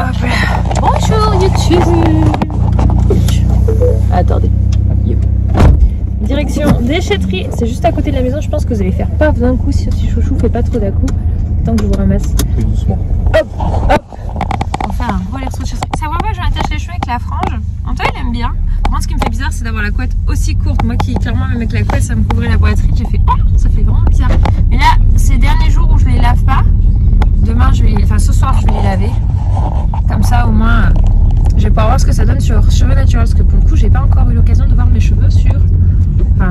Hop là. Bonjour YouTube. Attendez. Direction déchetterie, c'est juste à côté de la maison. Je pense que vous allez faire paf d'un coup si chouchou fait pas trop d'un coup. Tant que je vous ramasse. Plus doucement. Hop, hop. On va faire un gros aller-retour de déchetterie. Ça voit pas, je m'attache les cheveux avec la frange. Antoine il aime bien. Par contre, ce qui me fait bizarre, c'est d'avoir la couette aussi courte. Moi qui, clairement, même avec la couette, ça me couvrait la poitrine. J'ai fait, oh, ça fait vraiment bizarre. Mais là, ces derniers jours où je les lave pas, demain, enfin ce soir, je vais les laver. Comme ça, au moins, je vais pouvoir voir ce que ça donne sur cheveux naturels. Parce que pour le coup, j'ai pas encore eu l'occasion de voir mes cheveux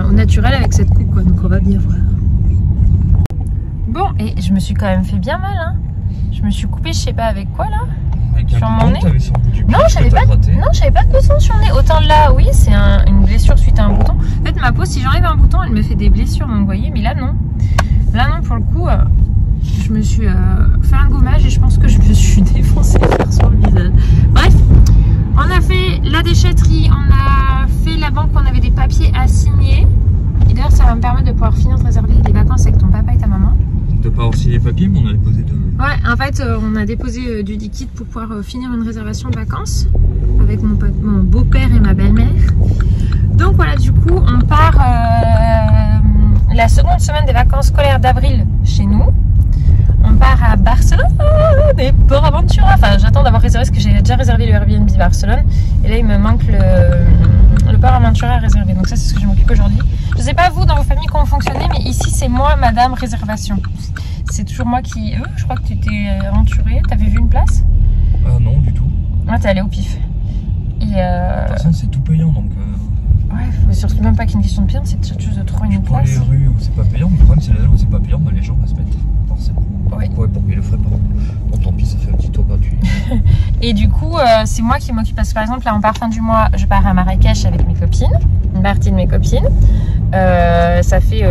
au naturel avec cette coupe, quoi. Donc on va bien voir. Bon, et je me suis quand même fait bien mal, hein. Je me suis coupée, je sais pas avec quoi là. Sur mon nez. Non, j'avais pas de bouton sur le nez. Autant là, oui, c'est une blessure suite à un bouton. En fait, ma peau, si j'enlève un bouton, elle me fait des blessures, donc vous voyez. Mais là, non. Là, non, pour le coup, je me suis fait un gommage et je pense que je me suis défoncé sur le visage. Bref, on a fait la déchetterie, on a fait la banque, on avait des papiers à signer. Et d'ailleurs, ça va me permettre de pouvoir finir de réserver des vacances avec ton papa et ta maman. T'as pas reçu les papiers, mais on a déposé deux. Ouais, en fait, on a déposé du liquide pour pouvoir finir une réservation de vacances avec mon beau-père et ma belle-mère. Donc voilà, du coup, on part la seconde semaine des vacances scolaires d'avril chez nous. On part à Barcelone et Port Aventura. Enfin, j'attends d'avoir réservé parce que j'ai déjà réservé le Airbnb Barcelone. Et là, il me manque le Port Aventura à réserver. Donc ça, c'est ce que je m'occupe aujourd'hui. Je sais pas vous, dans vos familles, comment vous fonctionnez, mais ici, c'est moi, madame réservation. C'est toujours moi qui... je crois que tu t'es aventurée. T'avais vu une place? Ah non, du tout. Ah, t'es allée au pif. Et de toute façon, c'est tout payant, donc... Ouais, faut surtout même pas qu'une question de payant, c'est juste de trouver une place. Pour les rues où c'est pas payant, mais le problème, c'est là où c'est pas payant, bah, les gens restent mettre forcément. Oui. Ouais, pour payer le frais, pardon. Bon, tant pis, ça fait un petit tour gratuit. Et du coup, c'est moi qui m'occupe. Parce que par exemple, là, en fin du mois, je pars à Marrakech avec mes copines, une partie de mes copines. Ça fait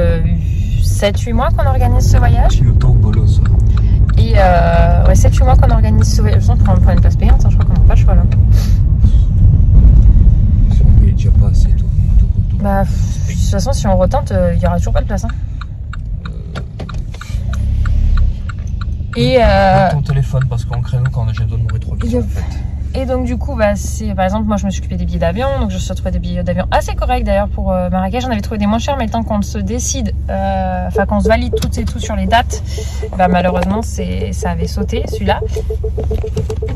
7-8 mois qu'on organise ce voyage. Le temps bolos. Et ouais, 7-8 mois qu'on organise ce voyage. On prend une place payante, hein, je crois qu'on n'a pas le choix là. Si on paye déjà pas assez, tout. Bah, de toute façon, si on retente, il n'y aura toujours pas de place. Hein. Et ton téléphone parce qu'en créneau quand j'ai besoin de mon rétroviseur en fait. Et donc du coup bah, c'est par exemple moi je me suis occupée des billets d'avion, donc je me suis retrouvée des billets d'avion assez corrects d'ailleurs pour Marrakech. J'en avais trouvé des moins chers, mais le temps qu'on se décide, enfin qu'on se valide toutes et tout sur les dates, bah, malheureusement ça avait sauté celui-là.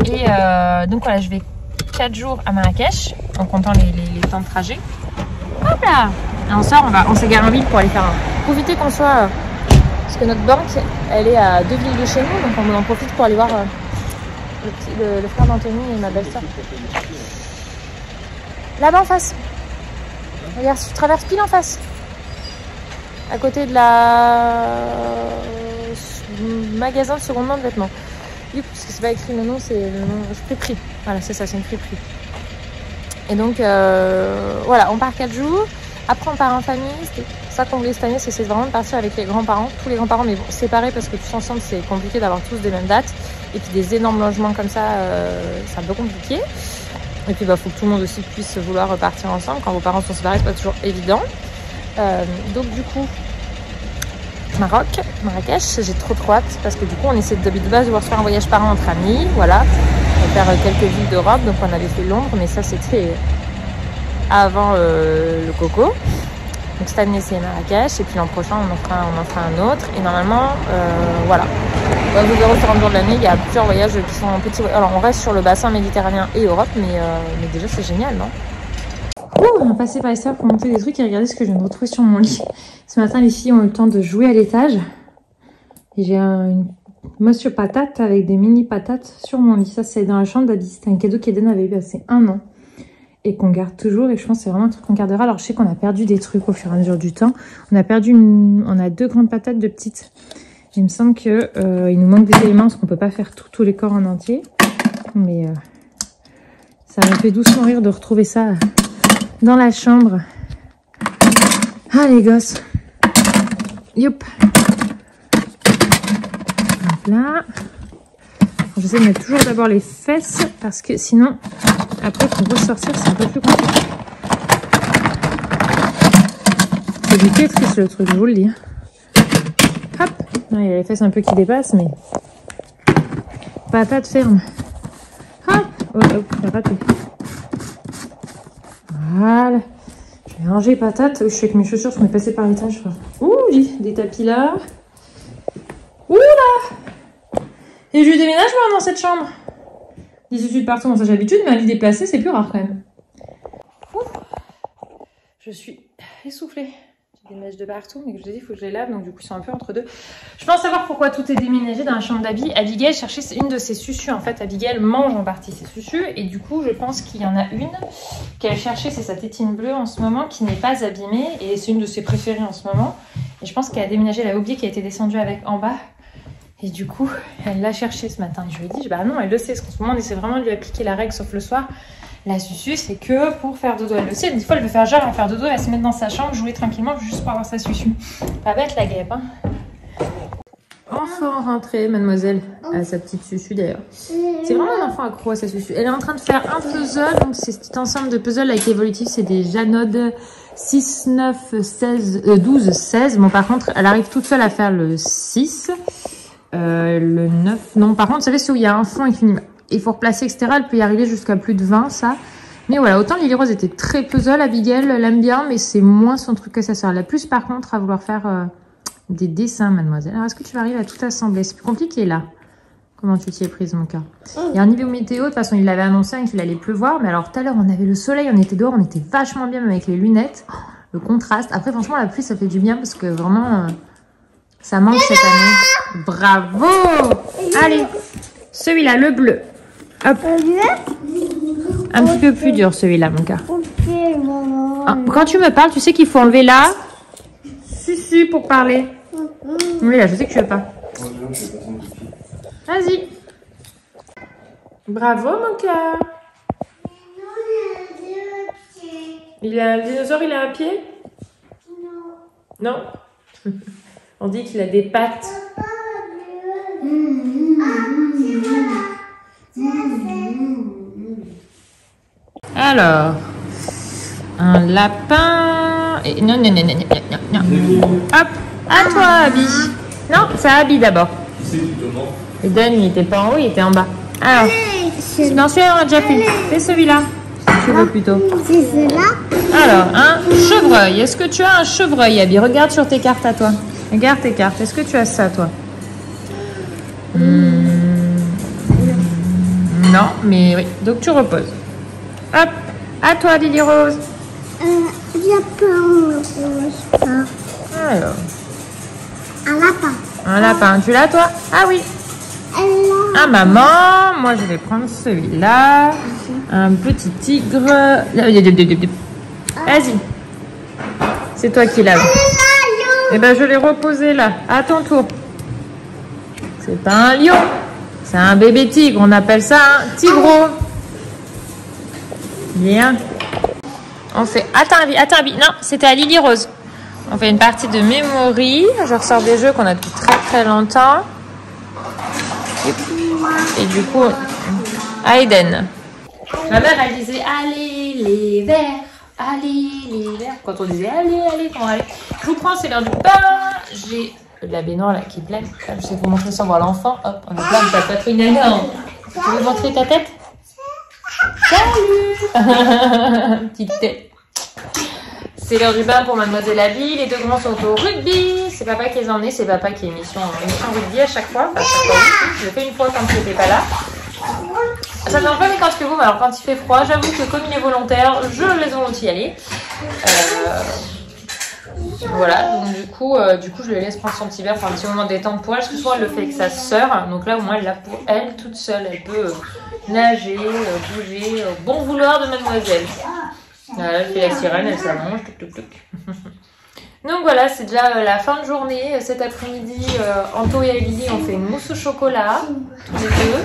Et donc voilà, je vais 4 jours à Marrakech en comptant les temps de trajet. Hop là. Et on sort, on s'égare en ville pour aller faire profiter qu'on soit parce que notre banque elle est à 2 villes de chez nous, donc on en profite pour aller voir le frère d'Anthony et ma belle-sœur. Là-bas en face. Regarde, tu traverses pile en face. À côté de magasin de seconde main de vêtements. Oui, parce que c'est pas écrit le nom, c'est le nom Friperie. Voilà, c'est ça, c'est une friperie. Et donc, voilà, on part 4 jours. Après, on part en famille. C'est ça qu'on voulait cette année, c'est vraiment de partir avec les grands-parents. Tous les grands-parents, mais bon, séparés parce que tous ensemble, c'est compliqué d'avoir tous des mêmes dates. Et puis des énormes logements comme ça, c'est un peu compliqué. Et puis, bah, faut que tout le monde aussi puisse vouloir repartir ensemble. Quand vos parents sont séparés, c'est pas toujours évident. Donc, du coup, Marrakech, j'ai trop hâte parce que du coup, on essaie de base de voir se faire un voyage par an entre amis. Voilà, on va faire quelques villes d'Europe. Donc, on avait fait Londres, mais ça, c'était avant le coco. Donc cette année c'est Marrakech et puis l'an prochain on en fera un autre et normalement voilà, vous verrez au fur et à mesure de l'année il y a plusieurs voyages qui sont petits. Alors on reste sur le bassin méditerranéen et Europe mais déjà c'est génial, non? On a passé par ici pour monter des trucs et regardez ce que je viens de retrouver sur mon lit. Ce matin les filles ont eu le temps de jouer à l'étage et j'ai une monsieur patate avec des mini patates sur mon lit. Ça c'est dans la chambre d'Abi, c'était un cadeau qu'Eden avait eu passé 1 an. Et qu'on garde toujours, et je pense que c'est vraiment un truc qu'on gardera. Alors je sais qu'on a perdu des trucs au fur et à mesure du temps. On a 2 grandes patates de petites. Il me semble que il nous manque des éléments parce qu'on peut pas faire tous les corps en entier. Mais ça me fait doucement rire de retrouver ça dans la chambre. Ah les gosses. Youp. Hop là. J'essaie de mettre toujours d'abord les fesses parce que sinon, après, pour ressortir, c'est un peu plus compliqué. C'est du Tetris le truc, je vous le dis. Hop, il y a les fesses un peu qui dépassent, mais patate ferme. Oh, j'ai raté. Voilà. Je vais ranger les patates. Je suis avec mes chaussures, je m'ai passé par l'étage. Ouh, des tapis là. Ouh là. Et je déménage moi dans cette chambre. Des tissus de partout, ça j'ai l'habitude, mais à les déplacer, c'est plus rare quand même. Ouh. Je suis essoufflée. J'ai des mèches de partout, mais je te dis, il faut que je les lave, donc du coup, ils sont un peu entre deux. Je pense savoir pourquoi tout est déménagé dans la chambre d'Abby. Abigail cherchait une de ses sushus. En fait, Abigail mange en partie ses sushus, et du coup, je pense qu'il y en a une qu'elle cherchait, c'est sa tétine bleue en ce moment, qui n'est pas abîmée, et c'est une de ses préférées en ce moment. Et je pense qu'elle a déménagé, elle a oublié qu'elle était descendue avec en bas. Et du coup, elle l'a cherché ce matin. Et je lui ai dit, bah non, elle le sait, parce qu'en ce moment, on essaie vraiment de lui appliquer la règle, sauf le soir. La susu, c'est que pour faire dodo. Elle le sait, des fois, elle veut faire genre, elle va faire dodo, elle va se mettre dans sa chambre, jouer tranquillement, juste pour avoir sa susu. Pas bête, la guêpe, hein. Enfant rentré, mademoiselle, à sa petite susu d'ailleurs. C'est vraiment un enfant accro à sa susu. Elle est en train de faire un puzzle, donc c'est cet ensemble de puzzles avec évolutif, c'est des Janod 6, 9, 16, 12, 16. Bon, par contre, elle arrive toute seule à faire le 6. Le 9, non, par contre, vous savez, c'est où il y a un fond et il faut replacer, etc. Elle peut y arriver jusqu'à plus de 20, ça. Mais voilà, autant Lily Rose était très puzzle, Abigail l'aime bien, mais c'est moins son truc que sa sœur. Elle a plus, par contre, à vouloir faire des dessins, mademoiselle. Alors, est-ce que tu vas arriver à tout assembler? C'est plus compliqué, là. Comment tu t'y es prise, mon cœur? Et en niveau météo, de toute façon, il l'avait annoncé qu'il allait pleuvoir. Mais alors, tout à l'heure, on avait le soleil, on était dehors, on était vachement bien, même avec les lunettes. Le contraste. Après, franchement, la pluie, ça fait du bien parce que vraiment... ça manque cette année. Bravo! Allez, celui-là, le bleu. Hop. Un petit peu plus dur, celui-là, mon cœur. Ah, quand tu me parles, tu sais qu'il faut enlever là. Si, pour parler. Oui, là, je sais que tu veux pas. Vas-y. Bravo, mon cœur. Il a un dinosaure, il a un pied? Non. On dit qu'il a des pattes. Alors, un lapin. Et... Non. Hop, à toi, Abby. Non, c'est Abby d'abord. Et Dan, il était pas en haut, il était en bas. Alors, non, celui-là, on a déjà fait. Fais celui-là, si tu veux plutôt. C'est celui-là. Alors, un chevreuil. Est-ce que tu as un chevreuil, Abby? Regarde sur tes cartes à toi. Regarde tes cartes. Est-ce que tu as ça, toi? Non, mais oui. Donc, tu reposes. Hop. À toi, Lily Rose. Alors. Un lapin. Un lapin. Tu l'as, toi? Ah oui. Ah, maman. Moi, je vais prendre celui-là. Un petit tigre. Vas-y. C'est toi qui l'as. Eh ben, je l'ai reposé là. À ton tour. C'est pas un lion. C'est un bébé tigre. On appelle ça un tigreau. Bien. On fait... Attends, Abby. Non, c'était à Lily Rose. On fait une partie de Memory. Je ressors des jeux qu'on a depuis très longtemps. Et du coup, Aiden. Ma mère, elle disait allez les verts, allez les verts. Quand on disait allez, quand allez. Je vous prends, c'est l'heure du pain. J'ai la baignoire là qui est pleine. Je sais vous montrer sans voir l'enfant. Hop, on est plein de ta poitrine énorme. Tu veux montrer ta tête? Salut. Petite tête. C'est l'heure du bain pour mademoiselle Abby. Les deux grands sont au rugby. C'est papa qui les a emmenés. C'est papa qui est émission rugby à chaque fois. Enfin, je l'ai fait une fois quand il n'était pas là. Ça ne fait pas mes quand il fait beau, mais alors quand il fait froid, j'avoue que comme il est volontaire, je laisse volontiers y aller. Voilà, donc du coup, je le laisse prendre son petit verre pour un petit moment de détente pour elle, parce que souvent elle le fait avec sa sœur. Donc là, au moins, elle l'a pour elle toute seule. Elle peut nager, bouger, au bon vouloir de mademoiselle. Voilà, elle fait la sirène, elle s'allonge, touc. Donc voilà, c'est déjà la fin de journée. Cet après-midi, Anto et Lily ont fait une mousse au chocolat, tous les deux.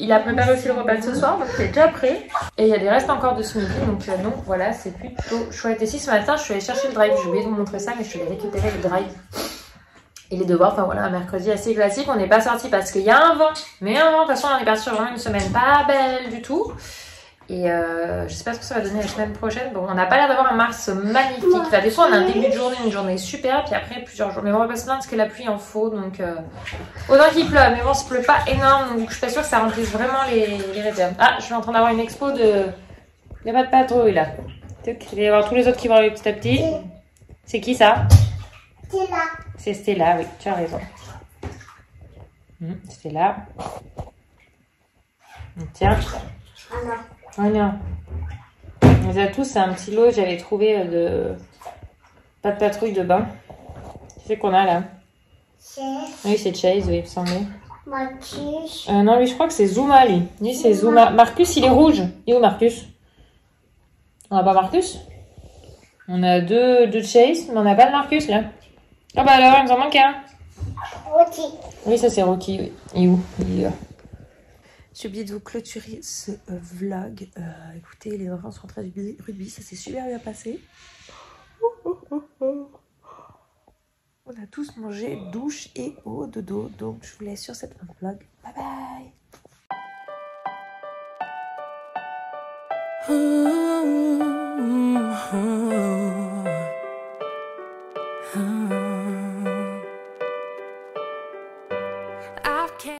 Il a préparé aussi le repas de ce soir, donc c'est déjà prêt. Et il y a des restes encore de ce midi, donc voilà, c'est plutôt chouette. Et si ce matin, je suis allée chercher le drive, j'ai oublié de vous montrer ça, mais je suis allée récupérer le drive. Et les devoirs, enfin voilà, un mercredi assez classique. On n'est pas sorti parce qu'il y a un vent. Mais un vent, de toute façon, on est parti sur vraiment une semaine pas belle du tout. Et je sais pas ce que ça va donner la semaine prochaine. Bon, on n'a pas l'air d'avoir un Mars magnifique. Enfin, des fois, on a un début de journée, une journée super, puis après plusieurs jours. Mais on va pas se plaindre parce que la pluie en faut, donc autant qu'il pleuve. Mais bon, ça pleut pas énorme, donc je suis pas sûre que ça remplisse vraiment les réserves. Ah, je suis en train d'avoir une expo de... Il n'y a pas de patrouille là. Il va y avoir tous les autres qui vont arriver petit à petit. C'est qui ça? Stella. C'est Stella, oui, tu as raison. Stella. Tiens. Oh non. On a tous un petit lot, j'avais trouvé de... Pas de patrouille de bain. Tu sais qu'on a là? Oui, c'est Chase, oui, il me semblait. Marcus. Non, lui, je crois que c'est Zuma, lui. Lui, c'est Zuma. Marcus, il est rouge. Il est où, Marcus? On n'a pas Marcus? On a deux Chase, mais on n'a pas de Marcus, là. Ah bah alors, il nous en manque un. Rocky. Oui, ça, c'est Rocky, oui. Il est où? Il est là. J'ai oublié de vous clôturer ce vlog. Écoutez, les enfants sont rentrés du rugby, ça s'est super bien passé. On a tous mangé, douche et au dodo. Donc, je vous laisse sur cette vlog. Bye bye!